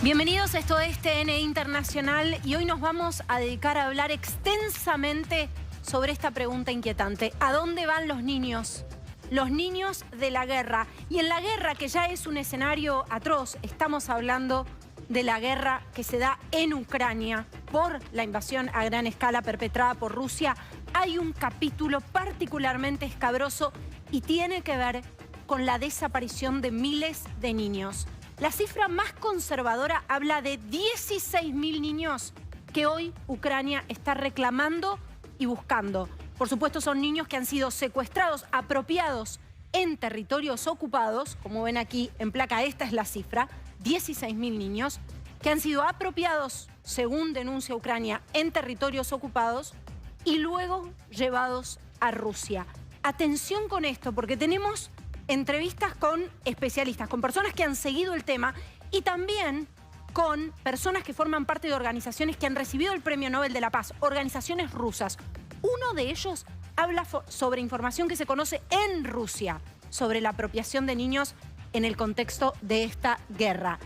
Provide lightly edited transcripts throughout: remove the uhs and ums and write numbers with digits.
Bienvenidos, esto es TN Internacional y hoy nos vamos a dedicar a hablar extensamente sobre esta pregunta inquietante. ¿A dónde van los niños? Los niños de la guerra. Y en la guerra, que ya es un escenario atroz, estamos hablando de la guerra que se da en Ucrania por la invasión a gran escala perpetrada por Rusia. Hay un capítulo particularmente escabroso y tiene que ver con la desaparición de miles de niños. La cifra más conservadora habla de 16.000 niños que hoy Ucrania está reclamando y buscando. Por supuesto, son niños que han sido secuestrados, apropiados en territorios ocupados. Como ven aquí en placa, esta es la cifra, 16.000 niños que han sido apropiados, según denuncia Ucrania, en territorios ocupados y luego llevados a Rusia. Atención con esto, porque tenemos entrevistas con especialistas, con personas que han seguido el tema y también con personas que forman parte de organizaciones que han recibido el Premio Nobel de la Paz, organizaciones rusas. Uno de ellos habla sobre información que se conoce en Rusia, sobre la apropiación de niños en el contexto de esta guerra.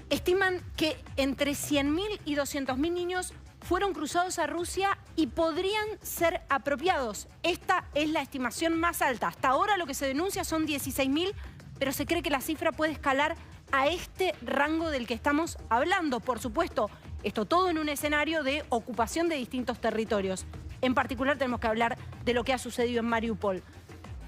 Estiman que entre 100.000 y 200.000 niños fueron cruzados a Rusia y podrían ser apropiados. Esta es la estimación más alta. Hasta ahora lo que se denuncia son 16.000, pero se cree que la cifra puede escalar a este rango del que estamos hablando. Por supuesto, esto todo en un escenario de ocupación de distintos territorios. En particular tenemos que hablar de lo que ha sucedido en Mariupol.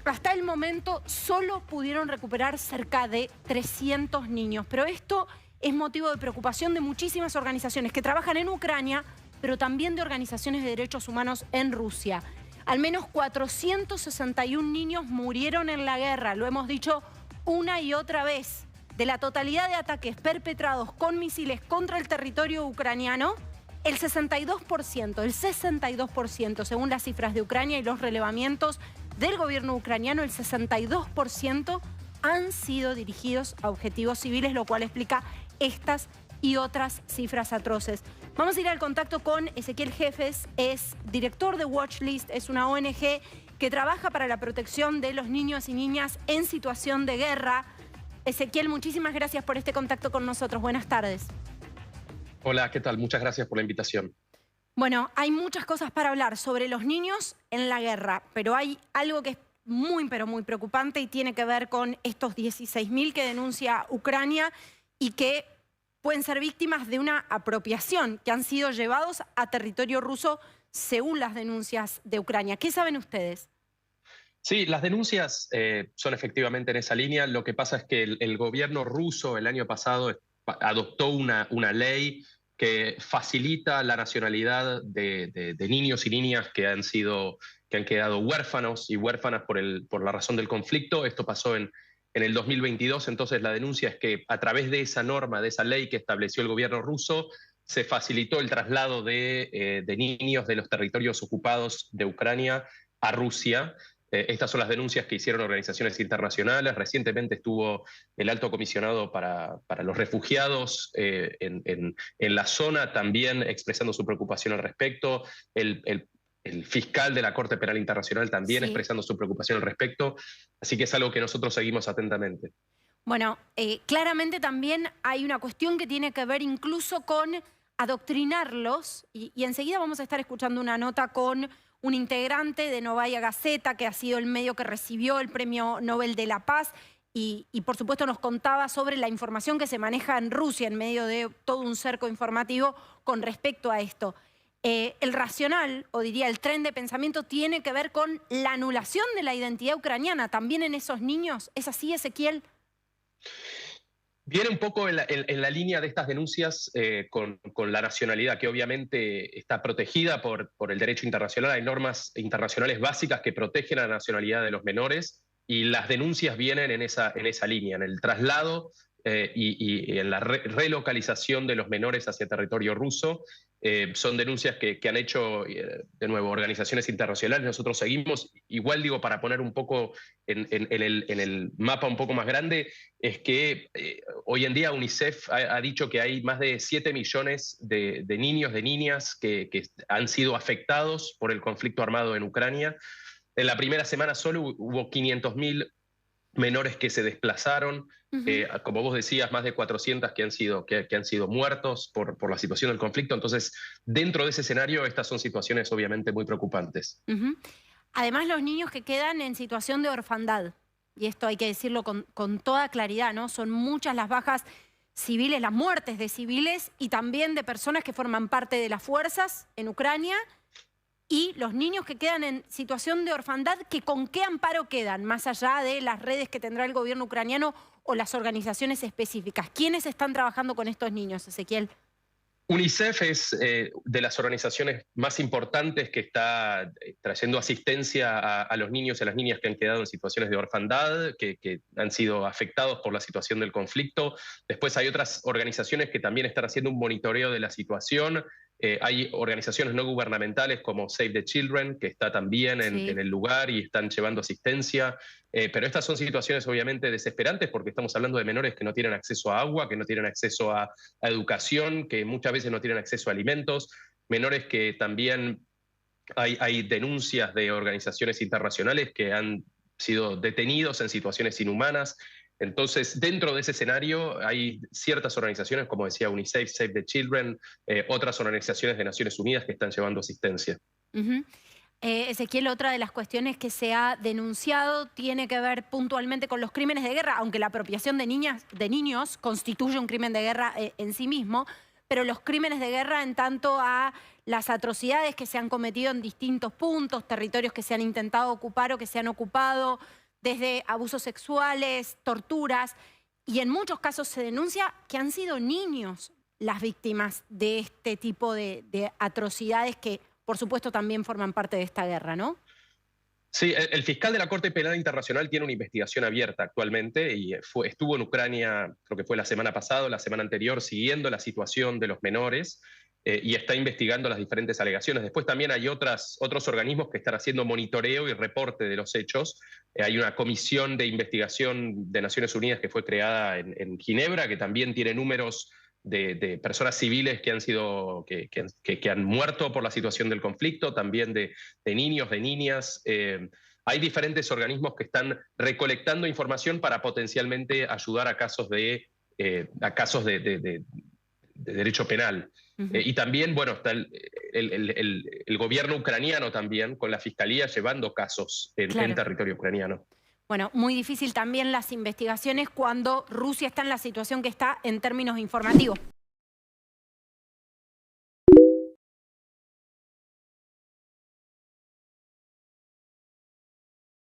Hasta el momento solo pudieron recuperar cerca de 300 niños, pero esto es motivo de preocupación de muchísimas organizaciones que trabajan en Ucrania, pero también de organizaciones de derechos humanos en Rusia. Al menos 461 niños murieron en la guerra, lo hemos dicho una y otra vez. De la totalidad de ataques perpetrados con misiles contra el territorio ucraniano, el 62%, según las cifras de Ucrania y los relevamientos del gobierno ucraniano, el 62% han sido dirigidos a objetivos civiles, lo cual explica estas y otras cifras atroces. Vamos a ir al contacto con Ezequiel Jefes, es director de Watchlist, es una ONG que trabaja para la protección de los niños y niñas en situación de guerra. Ezequiel, muchísimas gracias por este contacto con nosotros. Buenas tardes. Hola, ¿qué tal? Muchas gracias por la invitación. Bueno, hay muchas cosas para hablar sobre los niños en la guerra, pero hay algo que es muy, pero muy preocupante y tiene que ver con estos 16.000 que denuncia Ucrania y que pueden ser víctimas de una apropiación, que han sido llevados a territorio ruso según las denuncias de Ucrania. ¿Qué saben ustedes? Sí, las denuncias son efectivamente en esa línea. Lo que pasa es que el gobierno ruso el año pasado adoptó una ley que facilita la nacionalidad de niños y niñas que han quedado huérfanos y huérfanas por la razón del conflicto. Esto pasó en el 2022, entonces la denuncia es que a través de esa norma, de esa ley que estableció el gobierno ruso, se facilitó el traslado de niños de los territorios ocupados de Ucrania a Rusia. Estas son las denuncias que hicieron organizaciones internacionales. Recientemente estuvo el alto comisionado para los refugiados en la zona también expresando su preocupación al respecto. El fiscal de la Corte Penal Internacional también expresando su preocupación al respecto. Así que es algo que nosotros seguimos atentamente. Bueno, claramente también hay una cuestión que tiene que ver incluso con adoctrinarlos y enseguida vamos a estar escuchando una nota con un integrante de Novaya Gazeta, que ha sido el medio que recibió el Premio Nobel de la Paz y por supuesto nos contaba sobre la información que se maneja en Rusia en medio de todo un cerco informativo con respecto a esto. El racional, o diría el tren de pensamiento, tiene que ver con la anulación de la identidad ucraniana también en esos niños. ¿Es así, Ezequiel? Viene un poco en la línea de estas denuncias con la nacionalidad, que obviamente está protegida por el derecho internacional. Hay normas internacionales básicas que protegen a la nacionalidad de los menores y las denuncias vienen en esa línea, en el traslado y en la relocalización de los menores hacia territorio ruso. Son denuncias que han hecho, de nuevo, organizaciones internacionales. Nosotros seguimos, igual digo, para poner un poco en el mapa un poco más grande, es que hoy en día UNICEF ha dicho que hay más de 7 millones de niños, de niñas que han sido afectados por el conflicto armado en Ucrania. En la primera semana solo hubo 500.000 menores que se desplazaron, Ujú. como vos decías, más de 400 que han sido muertos por la situación del conflicto. Entonces, dentro de ese escenario, estas son situaciones obviamente muy preocupantes. Ujú. Además, los niños que quedan en situación de orfandad, y esto hay que decirlo con toda claridad, ¿no? Son muchas las bajas civiles, las muertes de civiles y también de personas que forman parte de las fuerzas en Ucrania y los niños que quedan en situación de orfandad, que ¿con qué amparo quedan? Más allá de las redes que tendrá el gobierno ucraniano o las organizaciones específicas. ¿Quiénes están trabajando con estos niños, Ezequiel? UNICEF es de las organizaciones más importantes que está trayendo asistencia a los niños y a las niñas que han quedado en situaciones de orfandad, que han sido afectados por la situación del conflicto. Después hay otras organizaciones que también están haciendo un monitoreo de la situación. Hay organizaciones no gubernamentales como Save the Children, que está también en Sí. el lugar y están llevando asistencia. Pero estas son situaciones obviamente desesperantes porque estamos hablando de menores que no tienen acceso a agua, que no tienen acceso a educación, que muchas veces no tienen acceso a alimentos, menores que también hay denuncias de organizaciones internacionales que han sido detenidos en situaciones inhumanas. Entonces, dentro de ese escenario hay ciertas organizaciones, como decía UNICEF, Save the Children, otras organizaciones de Naciones Unidas que están llevando asistencia. Ujú. Ezequiel, otra de las cuestiones que se ha denunciado tiene que ver puntualmente con los crímenes de guerra, aunque la apropiación de niños constituye un crimen de guerra en sí mismo, pero los crímenes de guerra en tanto a las atrocidades que se han cometido en distintos puntos, territorios que se han intentado ocupar o que se han ocupado, desde abusos sexuales, torturas, y en muchos casos se denuncia que han sido niños las víctimas de este tipo de atrocidades que por supuesto, también forman parte de esta guerra, ¿no? Sí, el fiscal de la Corte Penal Internacional tiene una investigación abierta actualmente y estuvo en Ucrania, creo que fue la semana pasada o la semana anterior, siguiendo la situación de los menores y está investigando las diferentes alegaciones. Después también hay otros organismos que están haciendo monitoreo y reporte de los hechos. Hay una comisión de investigación de Naciones Unidas que fue creada en Ginebra, que también tiene números de personas civiles que han sido que han muerto por la situación del conflicto, también de niños, de niñas. Hay diferentes organismos que están recolectando información para potencialmente ayudar a casos de derecho penal. Ujú. Y también, bueno, está el gobierno ucraniano también, con la fiscalía llevando casos en Claro. territorio ucraniano. Bueno, muy difícil también las investigaciones cuando Rusia está en la situación que está en términos informativos.